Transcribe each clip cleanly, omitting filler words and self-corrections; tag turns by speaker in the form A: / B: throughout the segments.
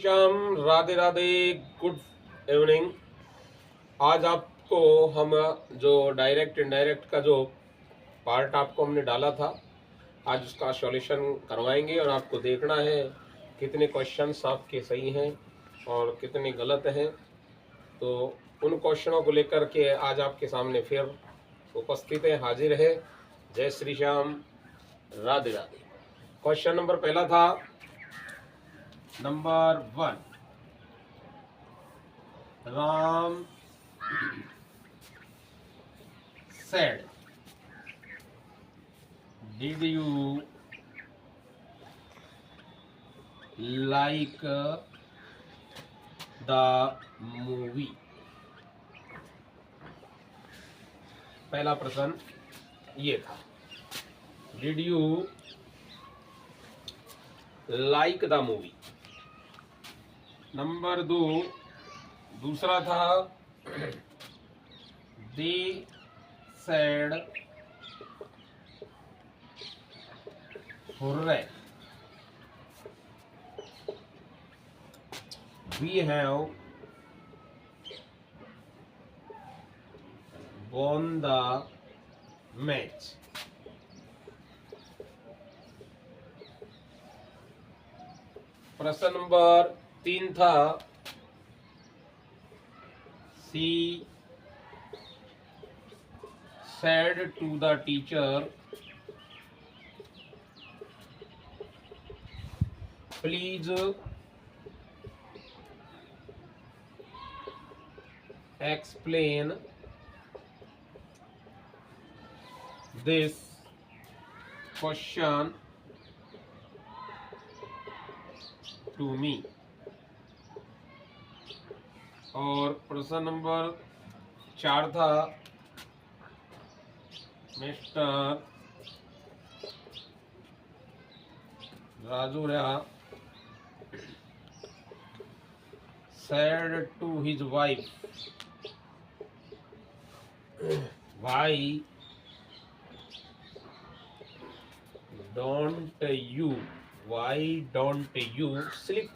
A: Shyam, Radhe Radhe, good evening. आज आपको हम जो डायरेक्ट इनडायरेक्ट का जो पार्ट आपको हमने डाला था, आज उसका सॉल्यूशन करवाएंगे और आपको देखना है कितने क्वेश्चंस आपके सही हैं और कितने गलत हैं। तो उन क्वेश्चनों को लेकर के आज आपके सामने फिर उपस्थित है, हाजिर है। जय श्री श्याम, राधे राधे। क्वेश्चन नंबर पहला था, number 1, Ram said, did you like the movie? पहला प्रश्न ये था, did you like the movie. Number 2, दूसरा था, they said hurray, we have won the match. प्रश्न नंबर 3 था, सी said to the teacher, please explain this question to me। और प्रश्न नंबर 4 था, mister Rajura said to his wife, why don't you sleep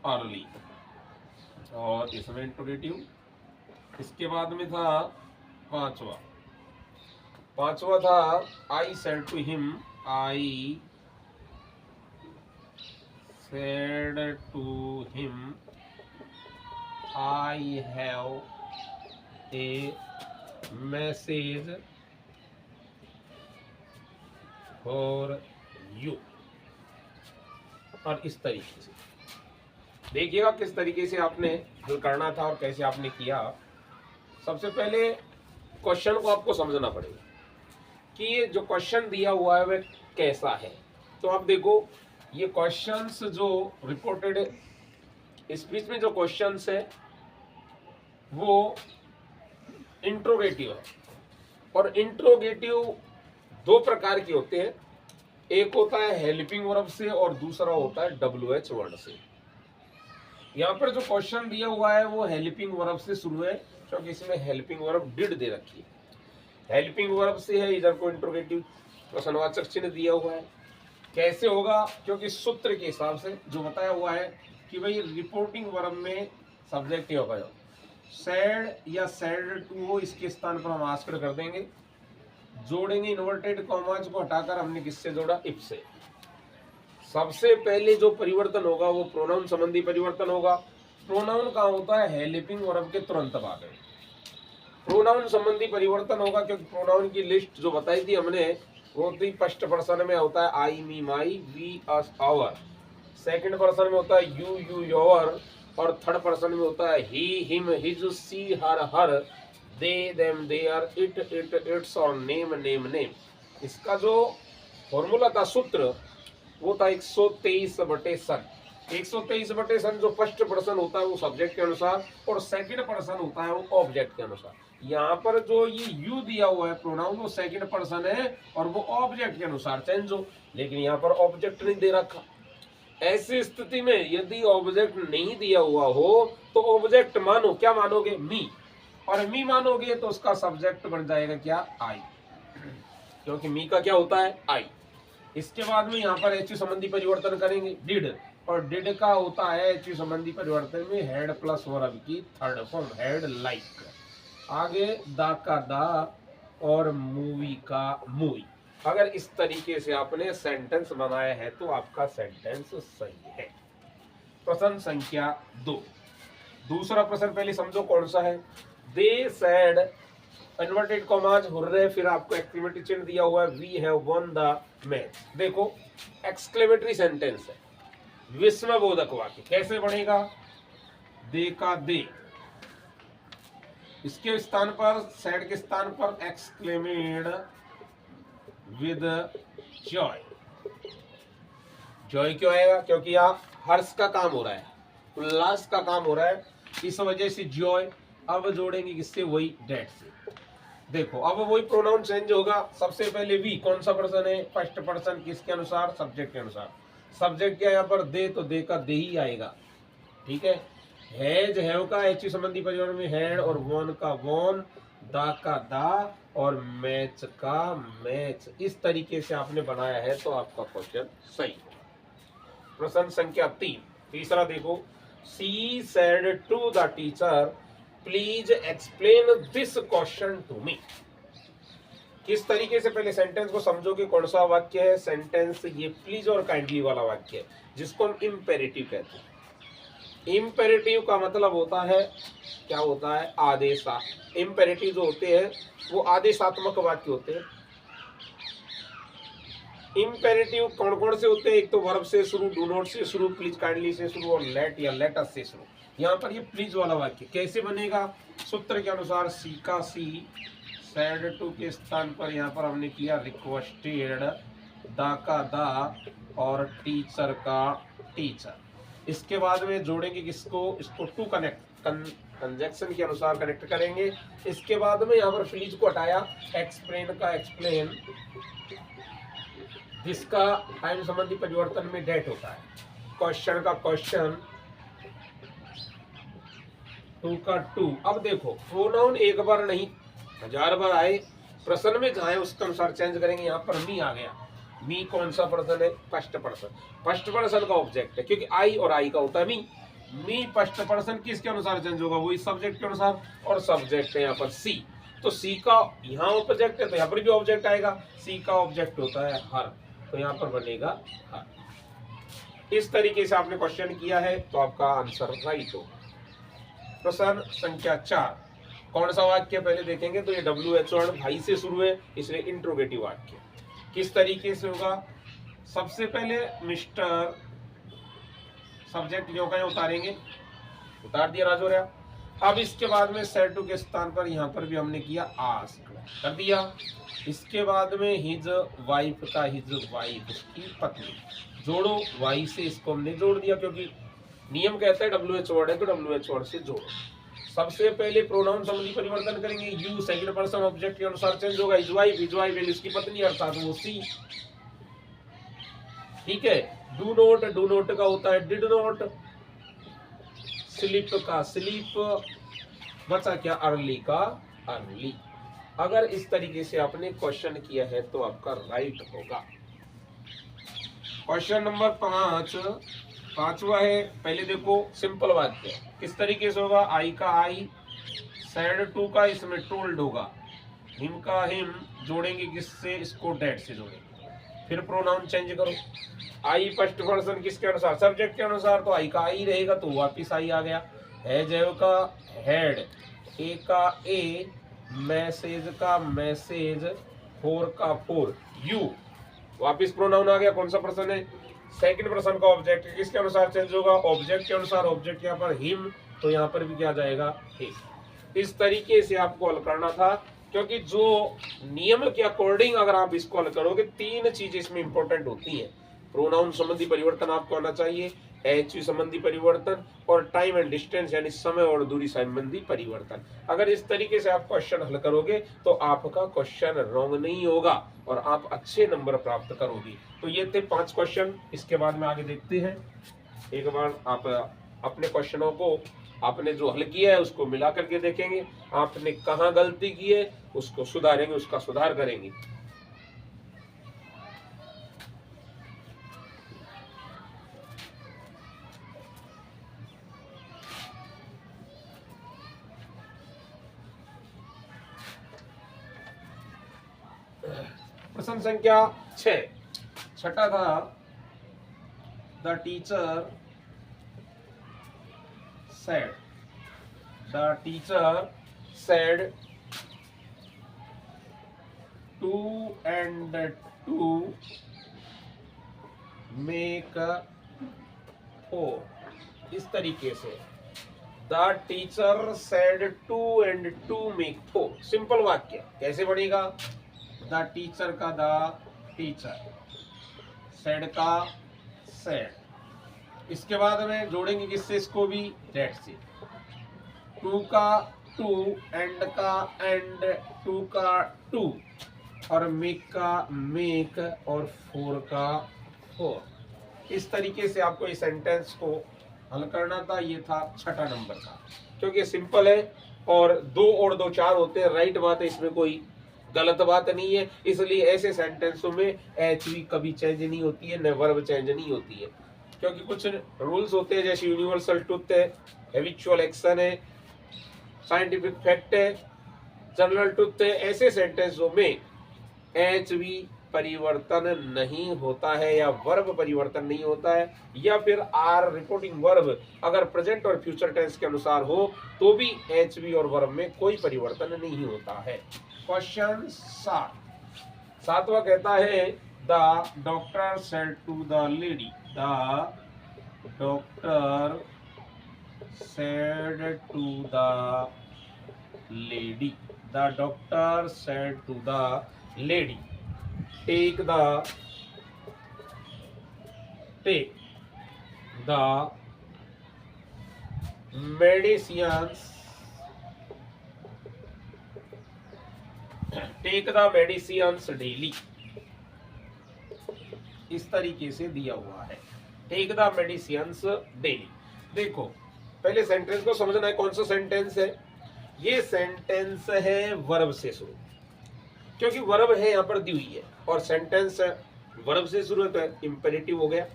A: early? और इसमें इंट्रोगेटिव। इसके बाद में था पांचवा था, I said to him, I have a message for you। और इस तरीके से देखिएगा किस तरीके से आपने हल करना था और कैसे आपने किया। सबसे पहले क्वेश्चन को आपको समझना पड़ेगा कि ये जो क्वेश्चन दिया हुआ है वह कैसा है। तो आप देखो, ये क्वेश्चंस जो रिपोर्टेड स्पीच में जो क्वेश्चंस है वो इंट्रोगेटिव है। और इंट्रोगेटिव दो प्रकार के होते हैं, एक होता है हेल्पिंग वर्ब से और दूसरा होता है WH वर्ड से। यहाँ पर जो क्वेश्चन दिया हुआ है वो हेल्पिंग वर्ब से शुरू है, क्योंकि इसमें हेल्पिंग वर्ब डिड दे रखी है। हेल्पिंग वर्ब से है, इधर को इंट्रोगेटिव प्रश्नवाचक चिन्ह दिया हुआ है। कैसे होगा? क्योंकि सूत्र के हिसाब से जो बताया हुआ है कि भाई रिपोर्टिंग वर्ब में सब्जेक्ट ही होगा, सैड या सैड टू हो, इसके स्थान पर हम आस्क्ड कर देंगे, जोड़ेंगे इन्वर्टेड कॉमास को हटाकर हमने किससे जोड़ा? इफ से। सबसे पहले जो परिवर्तन होगा वो प्रोनाउन संबंधी परिवर्तन होगा। प्रोनाउन का होता है हेल्पिंग वर्ब के तुरंत बाद में प्रोनाउन संबंधी परिवर्तन होगा, क्योंकि प्रोनाउन की लिस्ट जो बताई थी हमने वो थी, फर्स्ट पर्सन में होता है I me my, we us our, second person में होता है यू योर, और थर्ड पर्सन में होता है he him his, she her, they them their, it its, और नेम नेम। इसका जो फॉर्मूला था, सूत्र, वो था 123/सन। 123/सन जो फर्स्ट पर्सन होता है वो सब्जेक्ट के अनुसार और सेकंड पर्सन होता है वो ऑब्जेक्ट के अनुसार। यहाँ पर जो ये यू दिया हुआ है प्रोनाउन, वो सेकंड पर्सन है और वो ऑब्जेक्ट के अनुसार चेंज हो, लेकिन यहाँ पर ऑब्जेक्ट नहीं दे रखा। ऐसी स्थिति में यदि ऑब्जेक्ट नहीं दिया हुआ हो तो ऑब्जेक्ट मानो, क्या मानोगे? मी, और मी मानोगे तो उसका सब्जेक्ट बन जाएगा क्या? आई। क्योंकि मी का क्या होता है आई। इसके बाद में यहाँ पर एचयू संबंधी परिवर्तन करेंगे डिड, और डिड का होता है एचयू संबंधी परिवर्तन में हेड प्लस वर्ब की थर्ड फॉर्म हेड लाइक। आगे दा का दा और मूवी का मूवी। अगर इस तरीके से आपने सेंटेंस बनाया है तो आपका सेंटेंस सही है। प्रश्न संख्या 2। दूसरा प्रश्न पहले समझो कौन सा है। They said inverted commas hurray, फिर आपको एक्सक्लेमेटरी चिन्ह दिया हुआ है we have won the match. देखो एक्सक्लेमेटरी सेंटेंस है, विस्मयबोधक वाक्य। कैसे बनेगा? दे का दे, इसके स्थान पर सैड के स्थान पर एक्सक्लेमेड विद जॉय। जॉय क्यों आएगा? क्योंकि यहाँ हर्ष का काम हो रहा है, उल्लास का काम हो रहा है, इस वजह से जॉय। अब जोड़ेंगे किससे? वही डेट से। देखो अब वही प्रोनाउन चेंज होगा। सबसे पहले वी कौन सा पर्सन है? फर्स्ट पर्सन, किसके अनुसार? सब्जेक्ट के अनुसार। सब्जेक्ट क्या यहाँ पर? दे, तो दे का दे ही आएगा। ठीक है। हैज हैव का एच संबंधी परिवर्तन में हैड, और वॉन का वॉन, दा का दा, और मैच का मैच। इस तरीके से आपने बनाया है तो आपका क्वेश्चन सही होगा। प्रश्न संख्या 3। तीसरा देखो, she said to the teacher please explain this question to me. किस तरीके से? पहले सेंटेंस को समझोगे कौन सा वाक्य है। सेंटेंस ये प्लीज और काइंडली वाला वाक्य है, जिसको हम इम्पेरेटिव कहते हैं। इम्पेरेटिव का मतलब होता है, क्या होता है? आदेशा। इम्पेरेटिव जो होते हैं वो आदेशात्मक वाक्य होते हैं। इम्पेरेटिव कौन कौन से होते हैं? एक तो वर्ब से शुरू, डू नॉट से शुरू, प्लीज काइंडली से शुरू, और लेट या लेट अस से शुरू। यहाँ पर ये प्लीज वाला वाक्य कैसे बनेगा? सूत्र के अनुसार सी का सी, सैड टू के स्थान पर यहाँ पर हमने किया रिक्वेस्टेड, दा का दा, और टीचर का टीचर। इसके बाद में जोड़ेंगे किसको? इसको टू कनेक्ट, कंजक्शन के अनुसार कनेक्ट करेंगे। इसके बाद में यहाँ पर प्लीज को हटाया, एक्सप्लेन का एक्सप्लेन, जिसका टाइम संबंधी परिवर्तन में डेट होता है। क्वेश्चन का क्वेश्चन, टू का टू। अब देखो प्रोनाउन एक बार नहीं 1000 बार आए, प्रश्न में जाए उसके अनुसार चेंज करेंगे। यहाँ पर मी आ गया। मी कौन सा पर्सन है? First person. फर्स्ट पर्सन का ऑब्जेक्ट है, क्योंकि आई और आई का होता है मी। मी फर्स्ट पर्सन किसके अनुसार चेंज होगा? वही सब्जेक्ट के अनुसार, और सब्जेक्ट है यहाँ पर सी। तो सी का यहाँ ऑब्जेक्ट है तो यहाँ पर भी ऑब्जेक्ट आएगा। सी का ऑब्जेक्ट होता है हर, तो यहाँ पर बनेगा हर। इस तरीके से आपने क्वेश्चन किया है तो आपका आंसर राइट होगा। प्रश्न संख्या 4। कौन सा वाक्य पहले देखेंगे? तो ये WH भाई से शुरू है, इसलिए इंट्रोगेटिव वाक्य। किस तरीके से होगा? सबसे पहले मिस्टर, सब्जेक्ट जो का उतारेंगे, उतार दिया राजौरिया। अब इसके बाद में सेड टू के स्थान पर यहाँ पर भी हमने किया आस्क, कर दिया। इसके बाद में हिज वाइफ का हिज वाइफ, उसकी पत्नी, जोड़ो वाई से, इसको हमने जोड़ दिया क्योंकि नियम कहता है WH वर्ड है तो WH वर्ड से जोड़ो। सबसे पहले प्रोनाउन संबंधी परिवर्तन करेंगे। यू सेकंड पर्सन ऑब्जेक्ट के अनुसार चेंज होगा। हिज वाइफ इसकी पत्नी अर्थात वो सी। ठीक है। डू नोट का होता है डिड नॉट, स्लीप का स्लीप, बचा क्या? अर्ली का अर्ली। अगर इस तरीके से आपने क्वेश्चन किया है तो आपका राइट होगा। क्वेश्चन नंबर 5, पांचवा है। पहले देखो सिंपल वाक्य किस तरीके से होगा। आई का आई, सैड टू का इसमें टोल्ड होगा, हिम का हिम, जोड़ेंगे किससे? इसको डेट से जोड़ेंगे। फिर प्रोनाउन चेंज करो। आई फर्स्ट पर्सन किसके अनुसार? सब्जेक्ट के अनुसार, तो आई का आई रहेगा तो वापिस आई आ गया। हैज हैव का हैड, ए का ए, मैसेज का मैसेज, फोर का फोर, यू, वापिस प्रोनाउन आ गया। कौन सा पर्सन है? सेकंड पर्सन का ऑब्जेक्ट किसके अनुसार चेंज होगा? ऑब्जेक्ट के अनुसार। ऑब्जेक्ट यहाँ पर हिम, तो यहाँ पर भी क्या जाएगा? हिम। इस तरीके से आपको हल करना था, क्योंकि जो नियम के अकॉर्डिंग अगर आप इसको हल करोगे, 3 चीजें इसमें इंपॉर्टेंट होती हैं। प्रोनाउन संबंधी परिवर्तन आपको आना चाहिए, एच संबंधी परिवर्तन, और टाइम एंड डिस्टेंस यानी समय और दूरी संबंधी परिवर्तन। अगर इस तरीके से आप क्वेश्चन हल करोगे तो आपका क्वेश्चन रॉन्ग नहीं होगा और आप अच्छे नंबर प्राप्त करोगे। तो ये थे 5 क्वेश्चन। इसके बाद में आगे देखते हैं। एक बार आप अपने क्वेश्चनों को आपने जो हल किया है उसको मिला करके देखेंगे, आपने कहाँ गलती की है उसको सुधारेंगे, उसका सुधार करेंगे। प्रश्न संख्या 6, छठा था, the teacher said, the teacher said 2 and 2 make 4। इस तरीके से the teacher said 2 and 2 make 4। Simple वाक्य कैसे बनेगा? द टीचर का द टीचर, सेड का सेड, इसके बाद में जोड़ेंगे किससे इसको भी? दैट से। 2 का 2, एंड का एंड, 2 का 2 और मेक का मेक और 4 का 4। इस तरीके से आपको इस सेंटेंस को हल करना था। ये था छठा नंबर का, क्योंकि सिंपल है और 2 और 2 4 होते हैं। राइट बात है, इसमें कोई गलत बात नहीं है। इसलिए ऐसे सेंटेंसों में एच भी कभी चेंज नहीं होती है, न वर्ब चेंज नहीं होती है, क्योंकि कुछ रूल्स होते हैं, जैसे यूनिवर्सल ट्रुथ है, हैबिचुअल एक्शन है, साइंटिफिक फैक्ट है, जनरल ट्रुथ है। ऐसे सेंटेंसों में एच भी परिवर्तन नहीं होता है, या वर्ब परिवर्तन नहीं होता है, या फिर आर रिपोर्टिंग वर्ब अगर प्रेजेंट और फ्यूचर टेंस के अनुसार हो तो भी एच भी और वर्ब में कोई परिवर्तन नहीं होता है। क्वेश्चन 7वां कहता है, the doctor said to the lady, the doctor said to the lady, the doctor said to the lady, take the medicines, take the medicines daily। इस तरीके से दिया हुआ है, टेक द मेडिसिन्स डेली। देखो पहले सेंटेंस को समझना है, कौन सा सेंटेंस है? ये सेंटेंस है वर्ब से शुरू, क्योंकि वर्ब है यहाँ पर दी हुई है और सेंटेंस वर्ब से शुरू है तो इंपेरेटिव हो गया।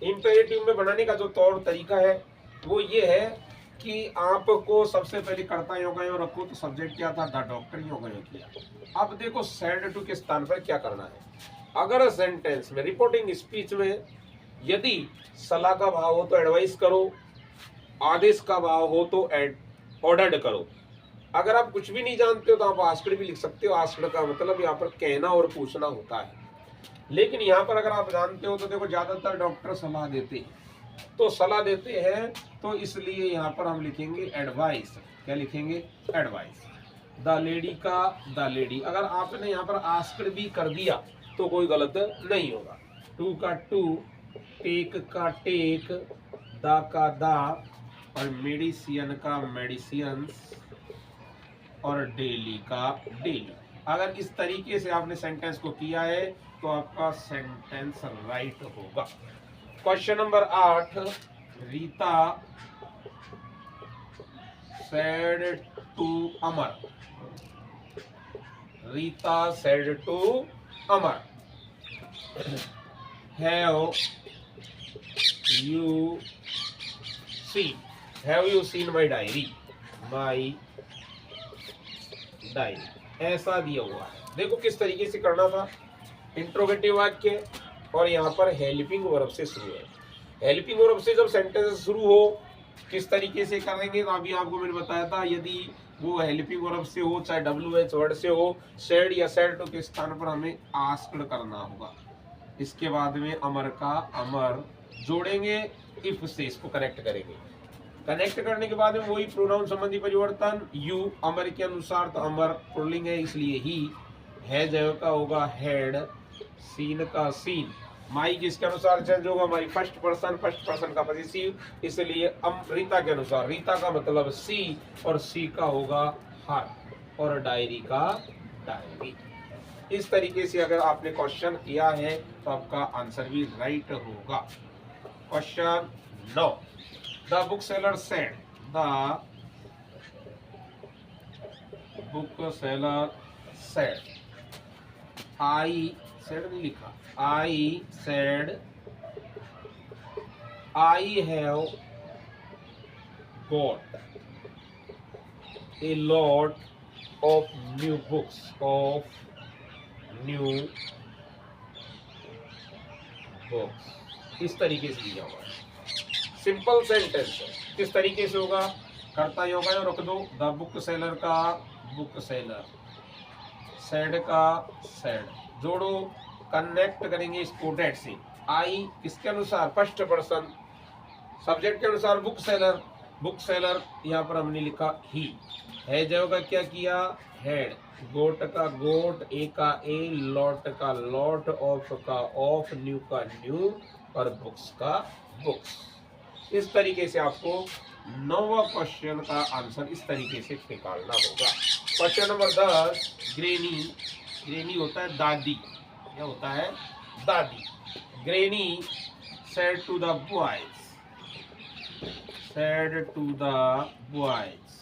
A: इंपेरेटिव में बनाने का जो तौर तरीका है वो ये है कि आपको सबसे पहले कर्ता योगयो रखो, तो सब्जेक्ट क्या था? द डॉक्टर योगयो किया। अब देखो सेड टू के स्थान पर क्या करना है। अगर सेंटेंस में रिपोर्टिंग स्पीच में यदि सलाह का भाव हो तो एडवाइस करो, आदेश का भाव हो तो ऑर्डर्ड करो। अगर आप कुछ भी नहीं जानते हो तो आप आस्क्ड भी लिख सकते हो। आस्क्ड का मतलब यहाँ पर कहना और पूछना होता है। लेकिन यहाँ पर अगर आप जानते हो तो देखो ज्यादातर डॉक्टर सलाह देते हैं, तो सलाह देते हैं तो इसलिए यहाँ पर हम लिखेंगे एडवाइस। क्या लिखेंगे? एडवाइस। द लेडी का द लेडी, अगर आपने यहाँ पर आस्क्ड भी कर दिया तो कोई गलत नहीं होगा। 2 का 2, टेक का टेक, दा का दा और मेडिसिन का मेडिसिन्स और डेली का डेली। अगर इस तरीके से आपने सेंटेंस को किया है तो आपका सेंटेंस राइट होगा। Question number 8, Rita said to Amar, Rita said to Amar, have you seen, have you seen my diary, my diary, ऐसा दिया हुआ है। देखो किस तरीके से करना था। इंट्रोगेटिव वाक्य और यहाँ पर हेल्पिंग वर्ब से शुरू है। हेल्पिंग वर्ब से जब सेंटेंस शुरू हो किस तरीके से करेंगे, तो अभी आपको मैंने बताया था, यदि वो हेल्पिंग वर्ब से हो चाहे WH वर्ड से हो, सेड या सेड टू के स्थान पर हमें आस्क्ड करना होगा। इसके बाद में अमर का अमर जोड़ेंगे इफ से, इसको कनेक्ट करेंगे। कनेक्ट करने के बाद में वही प्रोनाउन संबंधी परिवर्तन, यू अमर के अनुसार, तो अमर पुल्लिंग है इसलिए ही, है जय का होगा हेड, सीन का सीन, माई किसके अनुसार चेंज होगा? हमारी फर्स्ट पर्सन का पॉजिटिव, इसलिए रीता के अनुसार, रीता का मतलब सी और सी का होगा हर, और डायरी का डायरी। इस तरीके से अगर आपने क्वेश्चन किया है तो आपका आंसर भी राइट होगा। Question 9, the book seller said, the book seller said, I said नहीं लिखा, I said I have got a lot of new books of new books, इस तरीके से दिया हुआ है। सिंपल सेंटेंस है। किस तरीके से होगा? करता योगा है, रख दो द बुक सेलर का बुक सेलर, सैड का सैड, जोड़ो कनेक्ट करेंगे इसको डेट से। आई किसके अनुसार? फर्स्ट पर्सन, सब्जेक्ट के अनुसार बुक सेलर, यहाँ पर हमने लिखा ही है। जो का क्या किया? हेड, गोट का गोट, ए का ए, लॉट का लॉट, ऑफ का ऑफ, न्यू का न्यू और बुक्स का बुक्स। इस तरीके से आपको 9वां क्वेश्चन का आंसर इस तरीके से निकालना होगा। क्वेश्चन नंबर 10, ग्रेनी, ग्रेनी होता है दादी, क्या होता है? दादी। Granny said to the boys, said to the boys,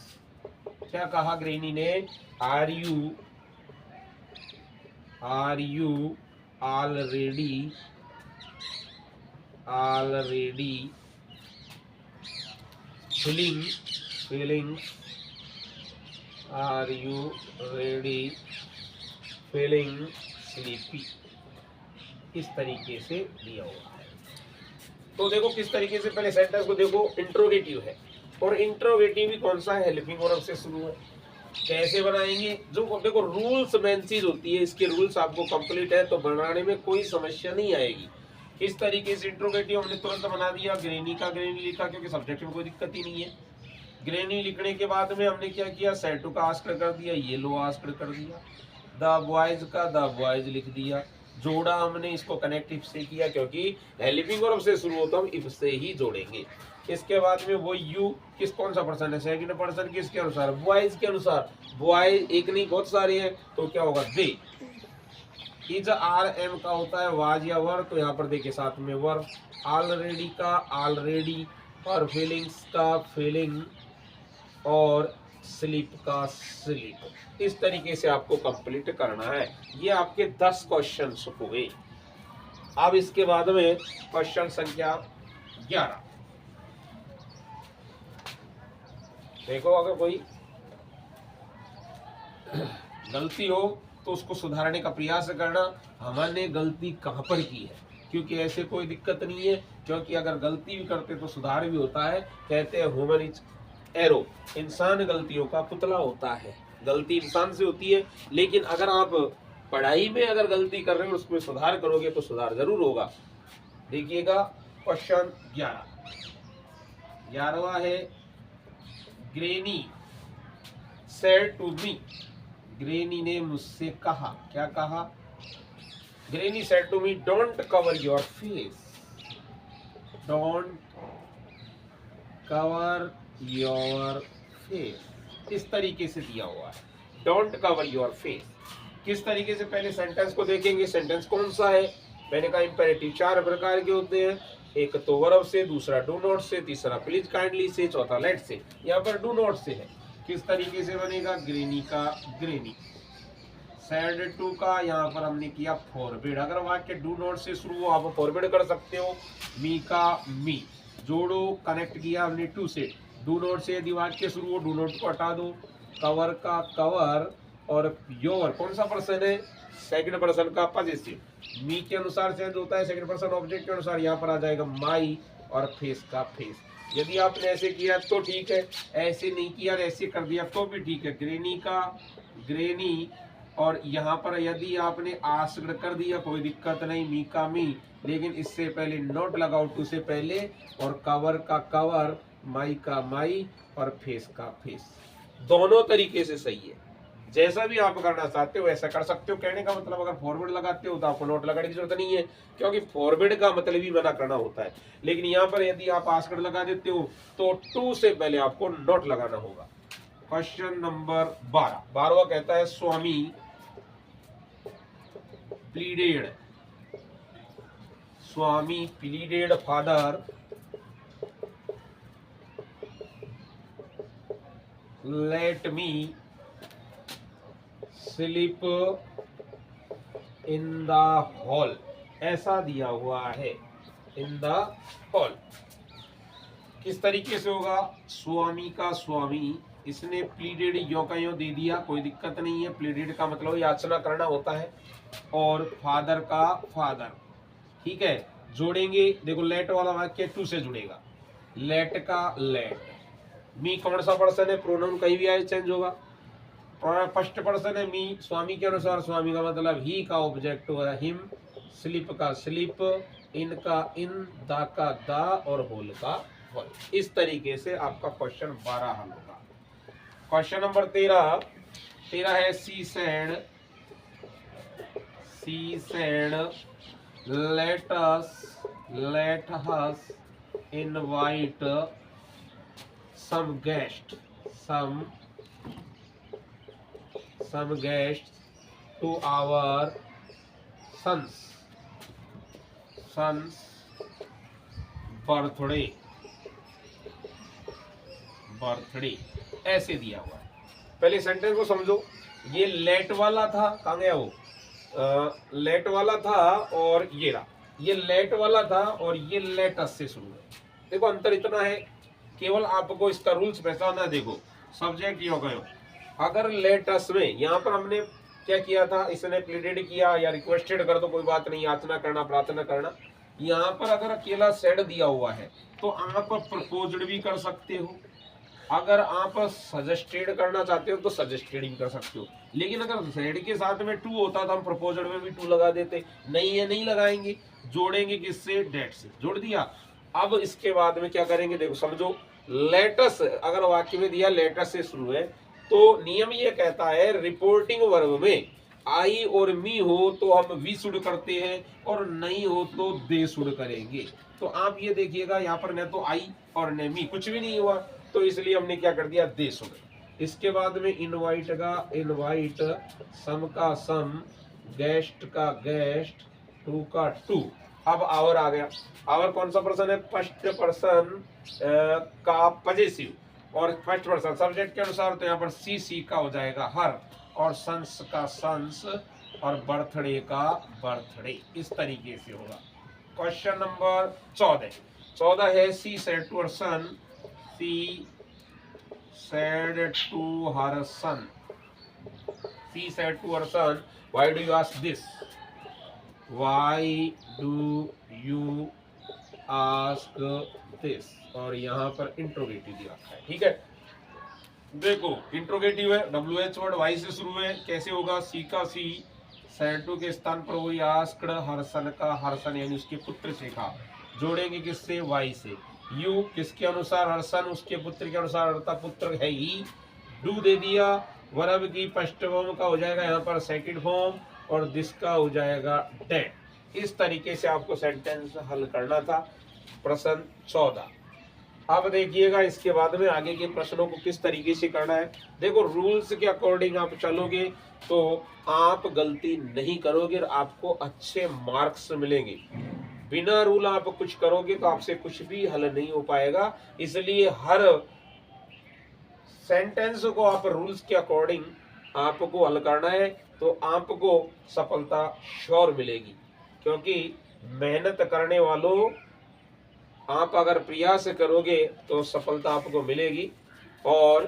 A: क्या कहा ग्रेनी ने? Are you already feeling, are you ready feeling sleepy? इस तरीके से दिया हुआ है। तो देखो किस तरीके से, पहले सेंटेंस को देखो, इंट्रोगेटिव है और इंट्रोगेटिव भी कौन सा है? हेल्पिंग वर्ब से शुरू है। कैसे बनाएंगे? जो देखो रूल्स मेन चीज होती है, इसके रूल्स आपको कंप्लीट है तो बनाने में कोई समस्या नहीं आएगी। किस तरीके से इंट्रोगेटिव हमने तुरंत बना दिया। ग्रेनी का ग्रेनी लिखा क्योंकि सब्जेक्ट में कोई दिक्कत ही नहीं है। ग्रेनी लिखने के बाद में हमने क्या किया? सेड टू का आस्क्ड कर दिया, येलो आस्क्ड कर दिया। द बॉयज का द बॉयज लिख दिया। जोड़ा हमने इसको कनेक्टिव से किया क्योंकि हेल्पिंग वर्ब से शुरू होता हम इफ से ही जोड़ेंगे। इसके बाद में वो यू किस कौन सा पर्सन है? सेकंड पर्सन किसके अनुसार? बॉयज के अनुसार। बॉयज एक नहीं बहुत सारे हैं तो क्या होगा? दे। इज आर एम का होता है वाज या वर, तो यहाँ पर देखिए साथ में वर। ऑलरेडी का ऑलरेडी और फीलिंग्स का फीलिंग और स्लीप का स्लीप। इस तरीके से आपको कंप्लीट करना है। ये आपके 10 क्वेश्चन हुए। अब इसके बाद में क्वेश्चन संख्या 11 देखो, अगर कोई गलती हो तो उसको सुधारने का प्रयास करना। हमने गलती कहाँ पर की है, क्योंकि ऐसे कोई दिक्कत नहीं है, क्योंकि अगर गलती भी करते तो सुधार भी होता है। कहते हैं ह्यूमन इज एरो, इंसान गलतियों का पुतला होता है। गलती इंसान से होती है, लेकिन अगर आप पढ़ाई में अगर गलती कर रहे हो उसमें सुधार करोगे तो सुधार जरूर होगा। देखिएगा क्वेश्चन 11वां है, granny said to me, granny ने मुझसे कहा, क्या कहा? Granny said to me don't cover your face, don't cover your face. इस तरीके से दिया हुआ है, डोंट कवर योर फेस। किस तरीके से? पहले सेंटेंस को देखेंगे, सेंटेंस कौन सा है। मैंने कहा इंपेरेटिव 4 प्रकार के होते हैं, एक तो वर्ब से, दूसरा डू नॉट से, तीसरा प्लीज काइंडली से, चौथा लेट से। यहाँ पर डू नॉट से है। किस तरीके से बनेगा? ग्रेनी का ग्रेनी, सैड टू का यहाँ पर हमने किया फॉरवर्ड। अगर वाक्य डू नॉट से शुरू हो आप फॉरवर्ड कर सकते हो। मी का मी, जोड़ो कनेक्ट किया हमने टू से। डू नॉट से यदि वाक्य शुरू हो, डू नॉट को हटा दो। कवर का कवर और योर कौन सा पर्सन है? सेकंड पर्सन का पॉजिटिव। मी के अनुसार चेंज होता है, सेकंड पर्सन ऑब्जेक्ट के अनुसार यहाँ पर आ जाएगा माई और फेस का फेस। यदि आपने ऐसे किया तो ठीक है, ऐसे नहीं किया ऐसे कर दिया तो भी ठीक है। ग्रेनी का ग्रेनी और यहाँ पर यदि आपने आस्क्ड कर दिया कोई दिक्कत नहीं, मी का मी, लेकिन इससे पहले नोट लगाओ टू से पहले, और कवर का कवर, माई का माई और फेस का फेस। दोनों तरीके से सही है, जैसा भी आप करना चाहते हो वैसा कर सकते हो। कहने का मतलब अगर फॉरवर्ड लगाते हो तो आपको नोट लगाने की जरूरत नहीं है, क्योंकि फॉरवर्ड का मतलब ही मना करना होता है। लेकिन यहाँ पर यदि आप आस्क्ड लगा देते हो तो टू से पहले आपको नोट लगाना होगा। क्वेश्चन नंबर 12वां कहता है Swami pleaded, Swami pleaded father let me sleep in the hall, ऐसा दिया हुआ है, इन द हॉल। किस तरीके से होगा? स्वामी का स्वामी, इसने प्लीडेड यो का यो दे दिया, कोई दिक्कत नहीं है। प्लीडेड का मतलब याचना करना होता है, और फादर का फादर, ठीक है। जोड़ेंगे, देखो लेट वाला वाक्य टू से जुड़ेगा, लेट का लेट। मी कौन सा पर्सन है, प्रोनाउन कहीं भी आए चेंज होगा। फर्स्ट पर्सन है मी, स्वामी के अनुसार स्वामी का मतलब ही का ऑब्जेक्ट होगा हिम, स्लिप का स्लिप, इन का इन, दा का दा और होल का होल। इस तरीके से आपका क्वेश्चन 12 हल होगा। क्वेश्चन नंबर 13 है she said let us invite some guest to our son's birthday ऐसे दिया हुआ है। पहले सेंटेंस को समझो। ये लेट वाला था, कहाँ गया वो, लेट वाला था और ये रहा, ये लेट वाला था और ये लेटस से शुरू है। देखो अंतर इतना है, केवल आपको इसका रूल्स पहचाना। देखो सब्जेक्ट ये हो गए, अगर लेटस में यहाँ पर हमने क्या किया था, इसने प्लीडेड किया या रिक्वेस्टेड कर दो कोई बात नहीं, याचना करना प्रार्थना करना। यहाँ पर अगर अकेला सेड दिया हुआ है तो आप प्रपोज्ड भी कर सकते हो, अगर आप सजेस्टेड करना चाहते हो तो सजेस्टेड भी कर सकते हो। लेकिन अगर सेड के साथ में टू होता तो हम प्रपोज्ड में भी टू लगा देते, नहीं है नहीं लगाएंगे, जोड़ेंगे किससे, डेट से। जोड़ दिया। अब इसके बाद में क्या करेंगे, देखो समझो। लेटस अगर वाक्य में दिया लेटस से शुरू है तो नियम ये कहता है रिपोर्टिंग वर्ब में आई और मी हो तो हम वी शुड करते हैं और नहीं हो तो दे शुड करेंगे। तो आप ये देखिएगा यहाँ पर न तो आई और न मी, कुछ भी नहीं हुआ, तो इसलिए हमने क्या कर दिया, दे शुड। इसके बाद में इनवाइट का इनवाइट, सम का सम, गेस्ट का गेस्ट, टू का टू। अब आवर आ गया। आवर कौन सा पर्सन है, फर्स्ट पर्सन का पजेसिव, और फर्स्ट पर्सन सब्जेक्ट के अनुसार तो यहाँ पर सी का हो जाएगा हर, और सन्स का सन्स, और बर्थडे का बर्थडे। इस तरीके से होगा। क्वेश्चन नंबर 14 है she said to her son, she said to her son, she said to her son, why do you ask this, why do you ask this. और यहाँ पर इंट्रोगेटिव दिया है, ठीक है। देखो इंट्रोगेटिव है, WH वर्ड वाई से शुरू है, कैसे होगा, सी का सी, सेड टू के स्थान पर वही आस्क्ड, हर्षन का हर्षन यानी उसके पुत्र से कहा, जोड़ेंगे किससे, वाई से। यू किसके अनुसार, हर्षन उसके पुत्र के अनुसार, अर्था पुत्र है ही, डू दे दिया, वर्ब की फर्स्ट फॉर्म का हो जाएगा यहाँ पर सेकंड फॉर्म, और दिस का हो जाएगा डेट। इस तरीके से आपको सेंटेंस हल करना था। प्रश्न 14। अब देखिएगा इसके बाद में आगे के प्रश्नों को किस तरीके से करना है। देखो रूल्स के अकॉर्डिंग आप चलोगे तो आप गलती नहीं करोगे और आपको अच्छे मार्क्स मिलेंगे। बिना रूल आप कुछ करोगे तो आपसे कुछ भी हल नहीं हो पाएगा। इसलिए हर सेंटेंस को आप रूल्स के अकॉर्डिंग आपको हल करना है तो आपको सफलता श्योर मिलेगी। क्योंकि मेहनत करने वालों, आप अगर प्रयास करोगे तो सफलता आपको मिलेगी। और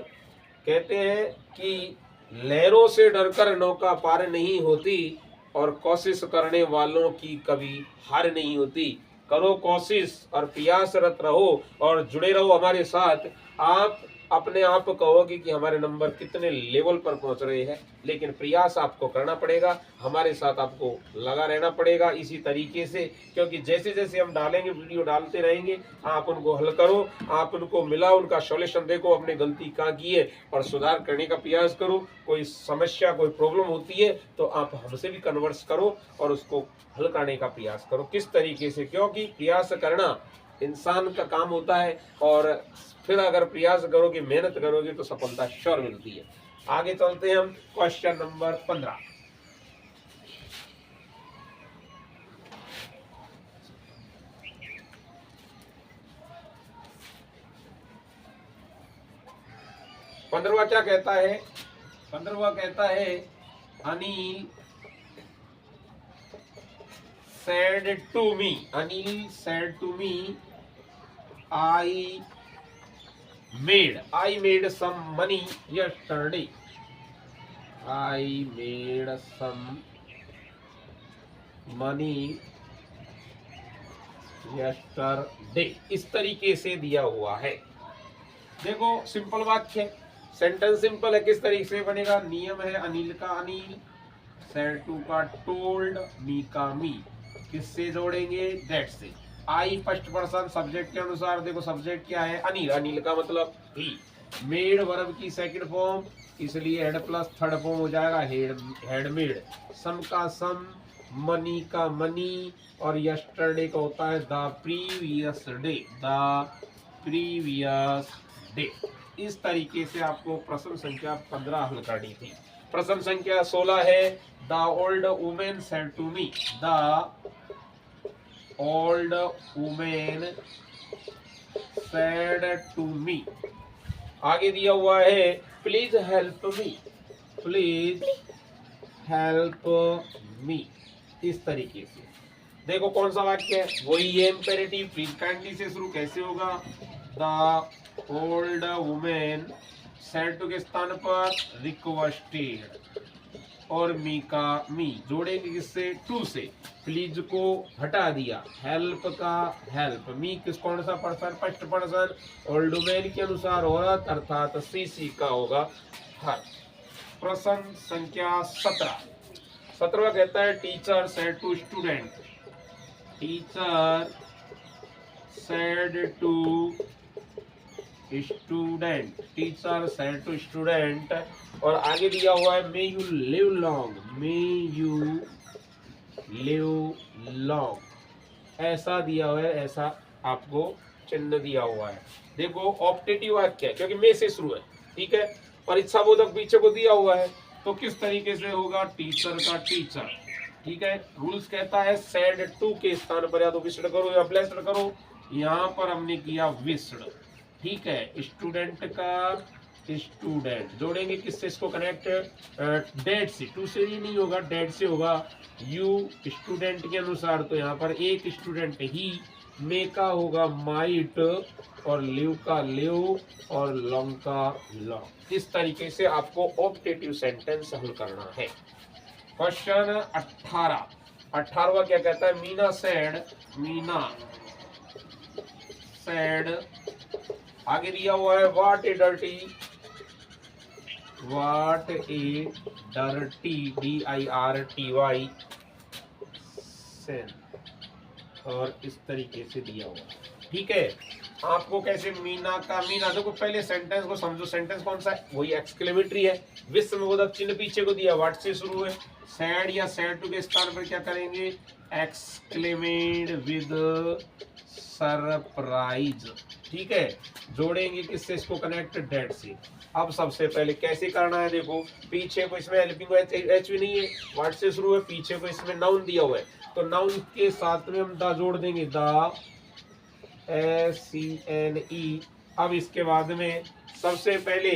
A: कहते हैं कि लहरों से डरकर नौका पार नहीं होती और कोशिश करने वालों की कभी हार नहीं होती। करो कोशिश और प्रयासरत रहो और जुड़े रहो हमारे साथ। आप अपने आप कहोगे कि हमारे नंबर कितने लेवल पर पहुंच रहे हैं, लेकिन प्रयास आपको करना पड़ेगा, हमारे साथ आपको लगा रहना पड़ेगा इसी तरीके से। क्योंकि जैसे जैसे हम डालेंगे, वीडियो डालते रहेंगे, आप उनको हल करो, आप उनको मिला उनका सॉल्यूशन देखो, अपने गलती कहाँ की है और सुधार करने का प्रयास करो। कोई समस्या कोई प्रॉब्लम होती है तो आप हमसे भी कन्वर्स करो और उसको हल करने का प्रयास करो किस तरीके से। क्योंकि प्रयास करना इंसान का काम होता है और फिर अगर प्रयास करोगे, मेहनत करोगे तो सफलता श्योर मिलती है। आगे चलते हैं हम क्वेश्चन नंबर 15। पंद्रहवां क्या कहता है, 15वां कहता है Anil said to me, Anil said to me, I made some money yesterday. I made some money yesterday, इस तरीके से दिया हुआ है। देखो सिंपल वाक्य, सेंटेंस सिंपल है, किस तरीके से बनेगा। नियम है अनिल का अनिल, सेटू का टोल्ड, मी का मी, किससे जोड़ेंगे, दैट से। आई फर्स्ट पर्सन सब्जेक्ट के अनुसार, देखो सब्जेक्ट क्या है, अनिल, अनिल का मतलब ही। मेड वर्ब की सेकंड फॉर्म, इसलिए हेड प्लस थर्ड फॉर्म हो जाएगा हेड मेड। सम का सम, मनी का मनी, और यस्टरडे का होता है the previous day, the previous day. इस तरीके से आपको प्रश्न संख्या 15 हल करनी थी। प्रश्न संख्या 16 है, the old women said to me, the old women said to me. आगे दिया हुआ है, please help me, please help me, इस तरीके से। देखो कौन सा वाक्य है, वही ये इम्पेरेटिव, प्लीज काइंडली से शुरू कैसे होगा, the old women said to के स्थान पर रिक्वेस्टेड, और मी का मी जोड़ेंगे किससे, टू से, प्लीज को हटा दिया, हेल्प का हेल्प, मी किस कौन सा person, first person, old women के अनुसार औरत अर्थात सी का होगा हर। प्रश्न संख्या 17 कहता है, teacher said to student, teacher said to student, teacher said to student, और आगे दिया हुआ है, may you live long, may you live long, ऐसा दिया हुआ है, ऐसा आपको चिन्ह दिया हुआ है। देखो ऑप्टेटिव वाक्य है क्योंकि मे से शुरू है, ठीक है, परीक्षा बोधक पीछे को दिया हुआ है, तो किस तरीके से होगा, टीचर का टीचर, ठीक है। रूल्स कहता है सेड टू के स्थान पर या तो विस्ड करो या ब्लेस्ड करो, यहाँ पर हमने किया विस्ड, ठीक है। स्टूडेंट का स्टूडेंट जोड़ेंगे किससे, इसको कनेक्ट, डेट से, टू से ही नहीं होगा, डेट से होगा। यू स्टूडेंट के अनुसार, तो यहाँ पर एक स्टूडेंट ही, मे का होगा माइट, और लिव का लिव, और लॉन्ग का लॉन्ग। इस तरीके से आपको ऑप्टेटिव सेंटेंस हल करना है। क्वेश्चन 18वां क्या कहता है, मीना सेड, मीना सेड, आगे दिया हुआ है, what A dirty, what A dirty, DIRTY Sen, और इस तरीके से दिया हुआ, ठीक है। आपको कैसे, मीना का मीना, देखो पहले सेंटेंस को समझो, सेंटेंस कौन सा है, वही एक्सक्लेमेटरी है, विस्मयबोधक चिन्ह पीछे को दिया, व्हाट से शुरू है, सैड या सैड टू के स्थान पर क्या करेंगे, एक्सक्लेमेड विद सरप्राइज, ठीक है। जोड़ेंगे किससे, इसको कनेक्ट डेट से। अब सबसे पहले कैसे करना है, देखो पीछे को इसमें हेल्पिंग एच भी नहीं है, व्हाट से शुरू है, पीछे को इसमें नाउन दिया हुआ है, तो नाउन के साथ में हम द जोड़ देंगे, द SCNE। अब इसके बाद में सबसे पहले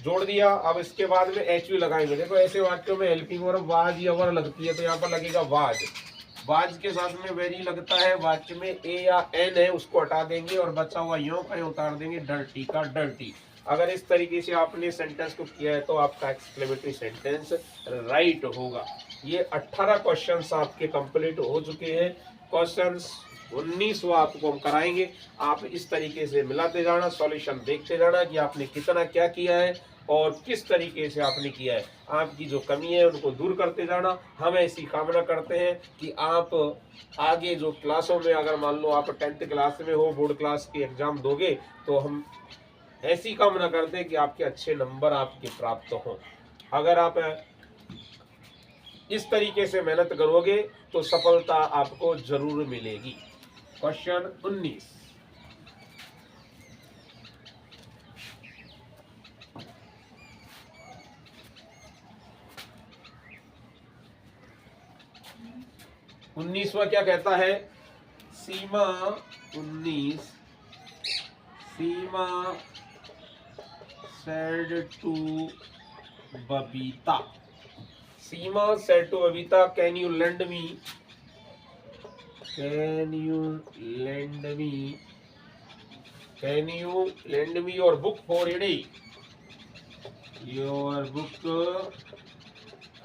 A: जोड़ दिया, अब इसके बाद में एच भी लगाएंगे। देखो ऐसे वाक्यों में हेल्पिंग वर्ब वाज या वर लगती है, तो यहाँ पर लगेगा वाज, वाज के साथ में वेरी लगता है, वाक्य में ए या एन है उसको हटा देंगे, और बचा हुआ यो का उतार देंगे, डर्टी का डर्टी। अगर इस तरीके से आपने सेंटेंस को किया है तो आपका एक्सक्लेमेटरी सेंटेंस राइट होगा। ये 18 क्वेश्चंस आपके कंप्लीट हो चुके हैं। क्वेश्चंस 19वां आपको हम कराएंगे। आप इस तरीके से मिलाते जाना, सॉल्यूशन देखते जाना कि आपने कितना क्या किया है और किस तरीके से आपने किया है। आपकी जो कमी है उनको दूर करते जाना। हम ऐसी कामना करते हैं कि आप आगे जो क्लासों में, अगर मान लो आप 10th क्लास में हो, बोर्ड क्लास की एग्जाम दोगे, तो हम ऐसी कामना करते हैं कि आपके अच्छे नंबर आपके प्राप्त हों। अगर आप इस तरीके से मेहनत करोगे तो सफलता आपको जरूर मिलेगी। क्वेश्चन 19, क्या कहता है, Seema 19, Seema said to Babita, Seema said to Babita, can you lend me, can you lend me, can you lend me your book for a day, your book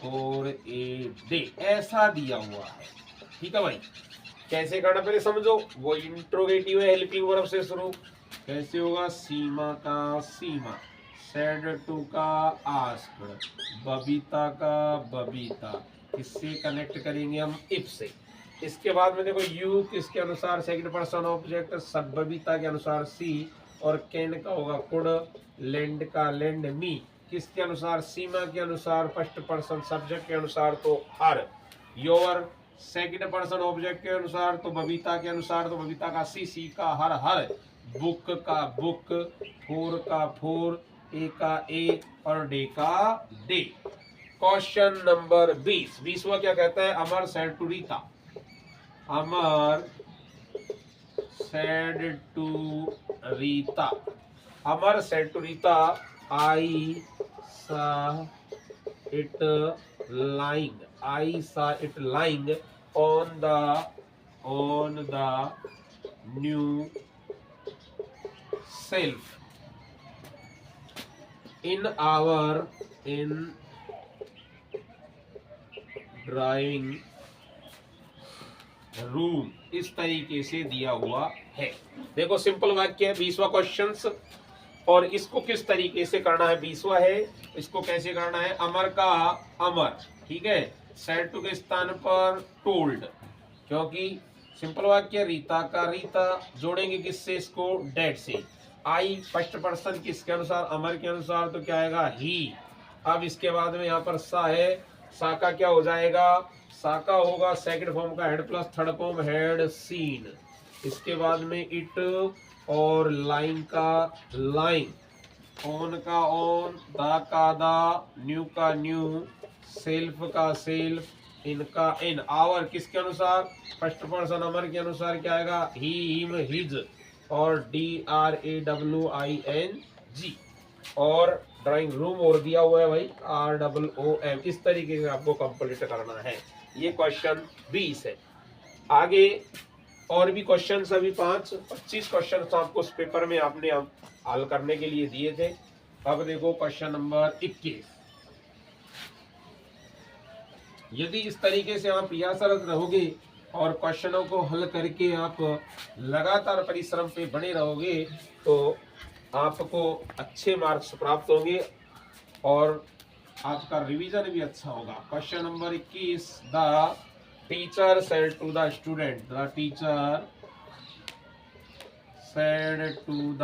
A: for a day, ऐसा दिया हुआ है। ठीक है भाई। कैसे करना पहले समझो, वो इंट्रोगेटिव है हेल्पिंग वर्ब से शुरू, कैसे होगा, सीमा का सीमा, सैड टू का आस्क्ड, बबीता का बबीता, किससे कनेक्ट करेंगे हम, इफ से। इसके बाद में देखो यू किसके अनुसार सेकंड पर्सन ऑब्जेक्ट, सब बबीता के अनुसार सी, और कैन का होगा कुड, लैंड का लैंड, मी किसके अनुसार, सीमा के अनुसार फर्स्ट पर्सन सब्जेक्ट के अनुसार तो हर, योर सेकंड पर्सन ऑब्जेक्ट के अनुसार तो बबीता के अनुसार तो बबीता का सी का हर, बुक का बुक, फोर का फोर, ए का ए, और डे का डे। क्वेश्चन नंबर 20, 20वां क्या कहता है, Amar said to Rita, Amar said to Rita, Amar said to Rita, I saw it lying, I saw it lying on the new shelf in drawing room. इस तरीके से दिया हुआ है। देखो सिंपल वाक्य है 20वां क्वेश्चन, और इसको किस तरीके से करना है, 20वां है, इसको कैसे करना है, अमर का अमर, ठीक है, सेड टू के स्थान पर टोल्ड, क्योंकि सिंपल वाक्य, रीता का रीता, जोड़ेंगे किससे इसको, डेट से, आई फर्स्ट पर्सन किसके अनुसार, अमर के अनुसार, तो क्या आएगा, ही। अब इसके बाद में यहाँ पर सा है, सा का क्या हो जाएगा, सा का होगा सेकंड फॉर्म का head plus third form had seen, इसके बाद में इट, और लाइन का लाइन, ऑन का ऑन, दा का दा, न्यू का न्यू, सेल्फ का सेल्फ, इनका इन, आवर किसके अनुसार, फर्स्ट पर्सन अमर के अनुसार क्या आएगा, ही हिम हिज, और DRAWING, और ड्राइंग रूम और दिया हुआ है भाई ROOM। इस तरीके से आपको कंप्लीट करना है। ये क्वेश्चन 20 है। आगे और भी क्वेश्चन, अभी 25 क्वेश्चन आपको उस पेपर में आपने हल करने के लिए दिए थे। अब देखो क्वेश्चन नंबर 21। यदि इस तरीके से आप प्रयासरत रहोगे और क्वेश्चनों को हल करके आप लगातार परिश्रम पे बने रहोगे तो आपको अच्छे मार्क्स प्राप्त होंगे और आपका रिवीजन भी अच्छा होगा। Question number 21, the teacher said to the student, the teacher said to the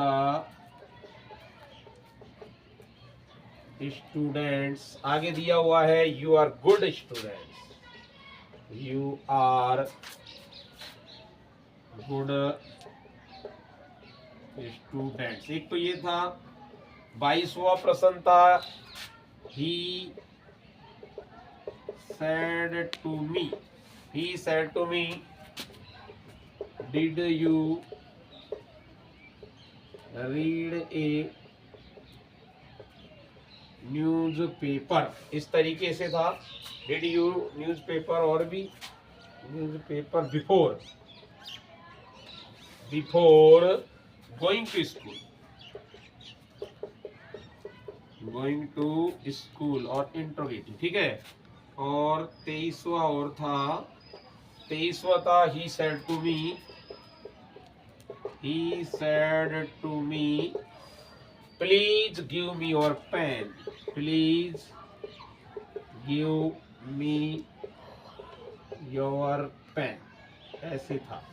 A: students, आगे दिया हुआ है you are good students, you are good students. एक तो ये था 22वां प्रश्न था, he said to me, he said to me, did you read a newspaper, इस तरीके से था, did you newspaper, और भी newspaper before going to school और इंट्रोगेटिव, ठीक है। और 23वां और था, 23वां था he said to me please give me your pen, please give me your pen, ऐसे था,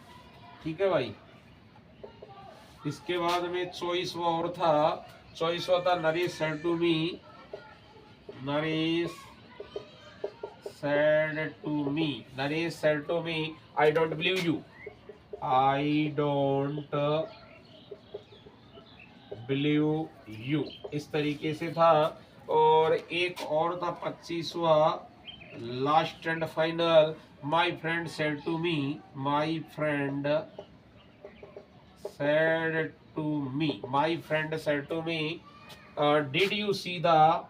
A: ठीक है भाई। इसके बाद में 24वां और था, 24वां था Naresh said to me, Naresh said to me I don't believe you, I don't believe you, इस तरीके से था। और एक और था 25वां, last and final, my friend said to me, did you see the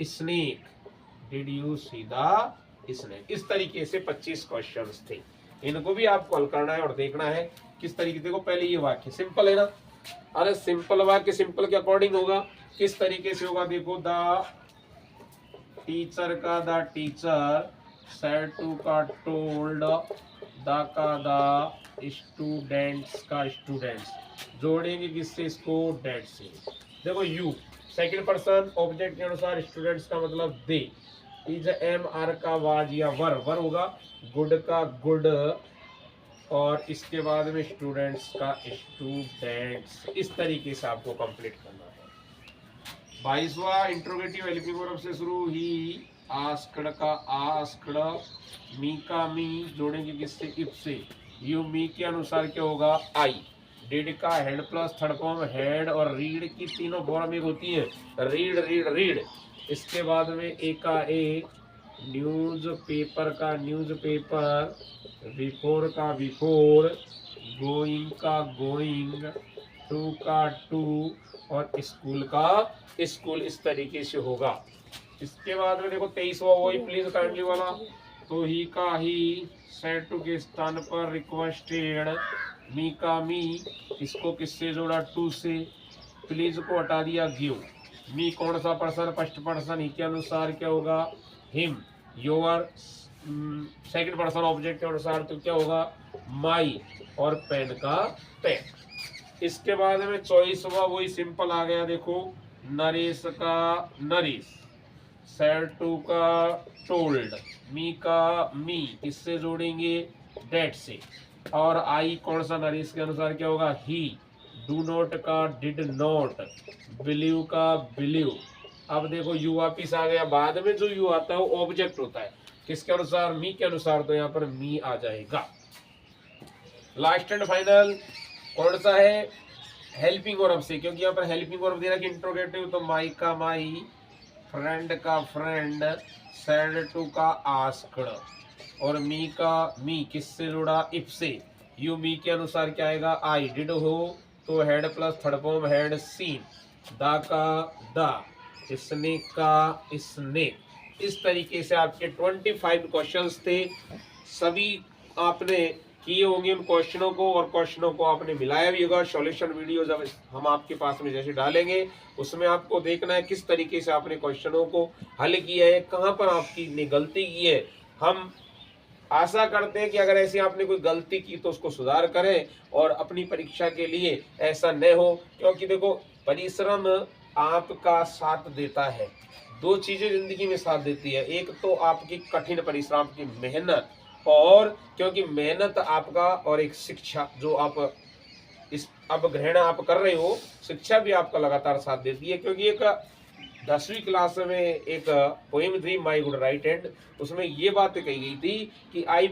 A: snake, इस तरीके से 25 क्वेश्चंस थे। इनको भी आपको हल करना है और देखना है किस तरीके। देखो पहले ये वाक्य सिंपल है ना, अरे सिंपल वाक्य सिंपल के अकॉर्डिंग होगा, किस तरीके से होगा, देखो द टीचर का द टीचर, सेड टू का टोल्ड, द का द, स्टूडेंट्स का स्टूडेंट्स, जोड़ेंगे किससे इसको, डेट से। देखो यू सेकंड पर्सन ऑब्जेक्ट के अनुसार, स्टूडेंट्स का मतलब दे, इज एम आर का वाज या वर, वर होगा, गुड का गुड, और इसके बाद में स्टूडेंट्स का स्टूडेंट्स। इस तरीके से आपको कंप्लीट करना है। 22वां इंट्रोगेटिव हेल्पिंग वर्ब से शुरू, ही आस्क्ड का आस्क्ड, मी का मी, जोड़ेंगे किससे, इफ से, यू मी के अनुसार क्या होगा, आई, डिड का head plus third form head, और रीड की तीनों फॉर्म एक होती है, रीड रीड रीड। इसके बाद में ए का ए, न्यूज पेपर का न्यूज पेपर, बिफोर का बिफोर, गोइंग का गोइंग, टू का टू, और स्कूल का स्कूल। इस तरीके से होगा। इसके बाद में देखो 23वां वही प्लीज काइंडली वाला, तो ही का ही, सेड टू के स्थान पर रिक्वेस्टेड, मी का मी, इसको किससे जोड़ा, टू से, प्लीज को हटा दिया, गिव, मी कौन सा पर्सन, फर्स्ट पर्सन, ही के अनुसार क्या होगा, him, your second person object के अनुसार तो क्या होगा, माई, और पेन का पेन। इसके बाद में 24वां वही सिंपल आ गया, देखो नरेश का नरेश, सेड टू का टोल्ड, मी का मी, इससे जोड़ेंगे डेट से, और आई कौन सा, नरेश के अनुसार क्या होगा, ही, डू नॉट का डिड नॉट, बिलीव का बिलीव। अब देखो यू वापिस आ गया, बाद में जो यू आता है वो ऑब्जेक्ट होता है, किसके अनुसार, मी के अनुसार, तो यहाँ पर मी आ जाएगा। लास्ट एंड फाइनल कौन सा है, हेल्पिंग वर्ब से, क्योंकि यहाँ पर हेल्पिंग वर्ब दे रहा है इंट्रोगेटिव, तो माई का माई, फ्रेंड का फ्रेंड, सेड टू का आस्क्ड, और मी का मी, किससे जुड़ा, इफ से, यू मी के अनुसार क्या आएगा, आई, डिड हो तो had plus third form had, seen, the का द, स्नेक का स्नेक। इस तरीके से आपके 25 क्वेश्चंस थे, सभी आपने किए होंगे उन क्वेश्चनों को, और क्वेश्चनों को आपने मिलाया भी होगा। सॉल्यूशन वीडियो जब हम आपके पास में जैसे डालेंगे, उसमें आपको देखना है किस तरीके से आपने क्वेश्चनों को हल किया है, कहाँ पर आपकी गलती की है। हम आशा करते हैं कि अगर ऐसी आपने कोई गलती की तो उसको सुधार करें, और अपनी परीक्षा के लिए ऐसा न हो, क्योंकि देखो परिश्रम आपका साथ देता है। दो चीजें जिंदगी में साथ देती है, एक तो आपकी कठिन परिश्रम की मेहनत, और क्योंकि मेहनत आपका, और एक शिक्षा जो आप इस अब ग्रहण आप कर रहे हो, शिक्षा भी आपका लगातार साथ देती है। क्योंकि एक 10वीं क्लास में एक पोएम थी माई गुड राइट हैंड, उसमें ये बात कही गई थी कि आई